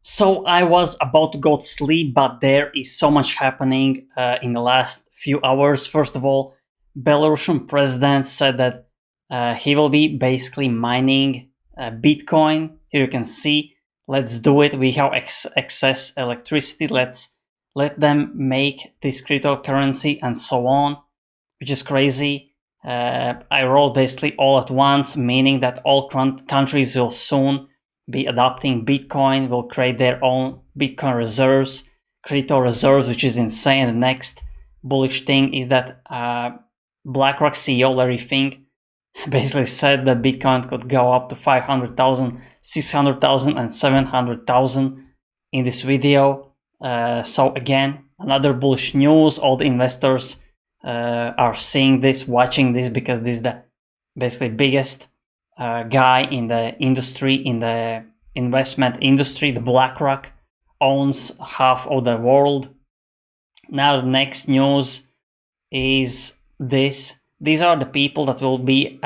So I was about to go to sleep, but there is so much happening in the last few hours. First of all, Belarusian president said that he will be basically mining Bitcoin. Here you can see, let's do it. We have excess electricity. Let's let them make this cryptocurrency and so on, which is crazy. I wrote basically all at once, meaning that all countries will soon be adopting Bitcoin, will create their own Bitcoin reserves, crypto reserves, which is insane. The next bullish thing is that BlackRock CEO Larry Fink basically said that Bitcoin could go up to 500,000, 600,000, and 700,000 in this video. So again, another bullish news. All the investors are seeing this, watching this, because this is the basically biggest guy in the industry, in the investment industry. The BlackRock owns half of the world. Now the next news is this. These are the people that will be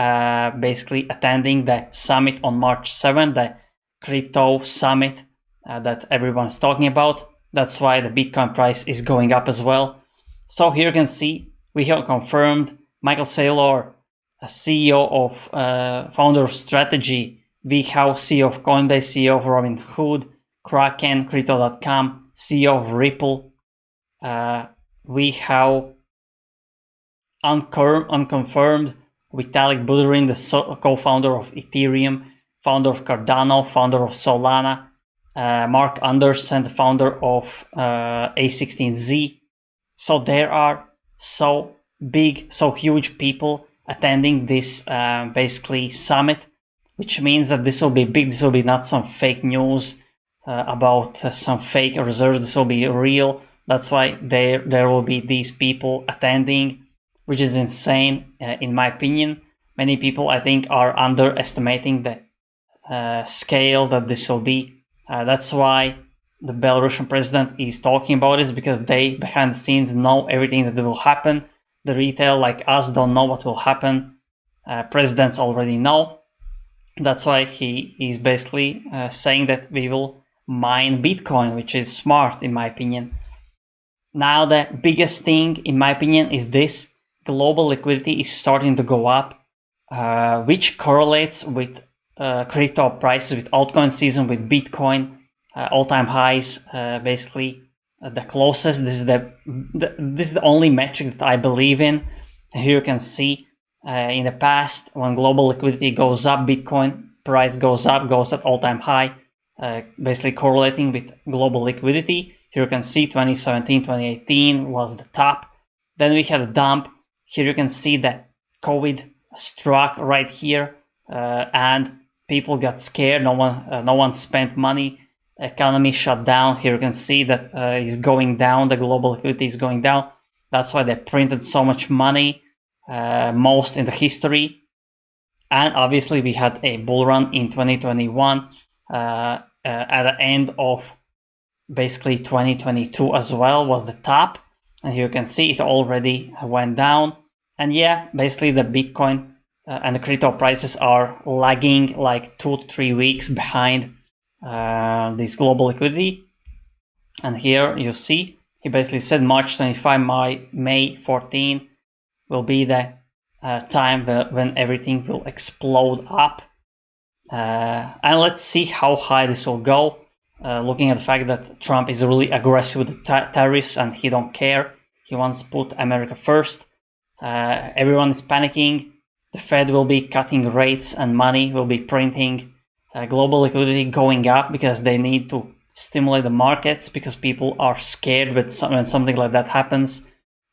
basically attending the summit on March 7th, the crypto summit that everyone's talking about. That's why the Bitcoin price is going up as well. So here you can see we have confirmed Michael Saylor, CEO of founder of Strategy, Vichau, CEO of Coinbase, CEO of Robinhood, Kraken, Crypto.com, CEO of Ripple. We have unconfirmed Vitalik Buterin, the co-founder of Ethereum, founder of Cardano, founder of Solana, Mark Anderson, the founder of A16Z. So there are so big, so huge people attending this basically summit, which means that this will be big. This will be not some fake news about some fake reserves. This will be real. That's why there will be these people attending, which is insane in my opinion. Many people, I think, are underestimating the scale that this will be. That's why the Belarusian president is talking about this, because they behind the scenes know everything that will happen. The retail like us don't know what will happen. Presidents already know. That's why he is basically saying that we will mine Bitcoin, which is smart in my opinion. Now the biggest thing in my opinion is this: global liquidity is starting to go up, which correlates with crypto prices, with altcoin season, with Bitcoin all-time highs. Basically, the closest. This is the only metric that I believe in. Here you can see in the past, when global liquidity goes up, Bitcoin price goes up, goes at all-time high, basically correlating with global liquidity. Here you can see 2017, 2018 was the top. Then we had a dump. Here you can see that COVID struck right here, and people got scared. No one spent money. Economy shut down. Here you can see that is going down. The global liquidity is going down. That's why they printed so much money, most in the history. And obviously we had a bull run in 2021 at the end of basically 2022 as well was the top. And here you can see it already went down. And yeah, basically the Bitcoin and the crypto prices are lagging like 2 to 3 weeks behind this global liquidity. And here you see he basically said March 25, May 14 will be the time when everything will explode up. And let's see how high this will go. Looking at the fact that Trump is really aggressive with the tariffs and he don't care. He wants to put America first. Everyone is panicking. The Fed will be cutting rates and money will be printing. Global liquidity going up because they need to stimulate the markets, because people are scared when something like that happens.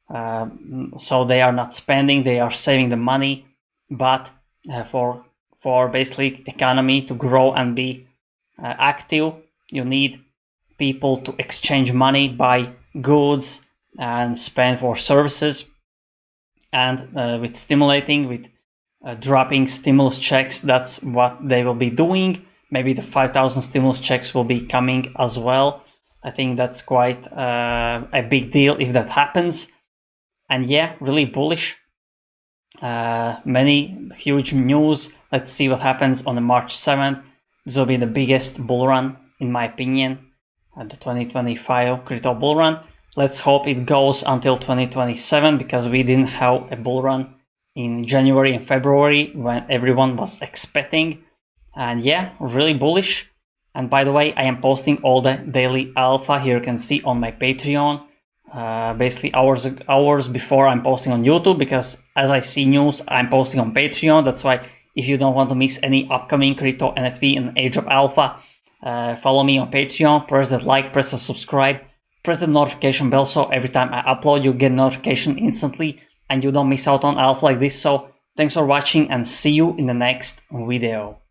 So they are not spending, they are saving the money. But for basically economy to grow and be active, you need people to exchange money, buy goods, and spend for services. And with stimulating, with dropping stimulus checks, that's what they will be doing. Maybe the 5,000 stimulus checks will be coming as well. I think that's quite a big deal if that happens. And yeah, really bullish. Many huge news. Let's see what happens on the March 7th. This will be the biggest bull run, in my opinion. at the 2025 crypto bull run. Let's hope it goes until 2027, because we didn't have a bull run in January and February when everyone was expecting. And yeah, really bullish. And by the way, I am posting all the daily alpha here, you can see on my Patreon. Basically hours before I'm posting on YouTube, because as I see news, I'm posting on Patreon. That's why if you don't want to miss any upcoming crypto NFT and Age of Alpha, follow me on Patreon, press that like, press the subscribe, press the notification bell, so every time I upload you get notification instantly and you don't miss out on alpha like this. So thanks for watching and see you in the next video.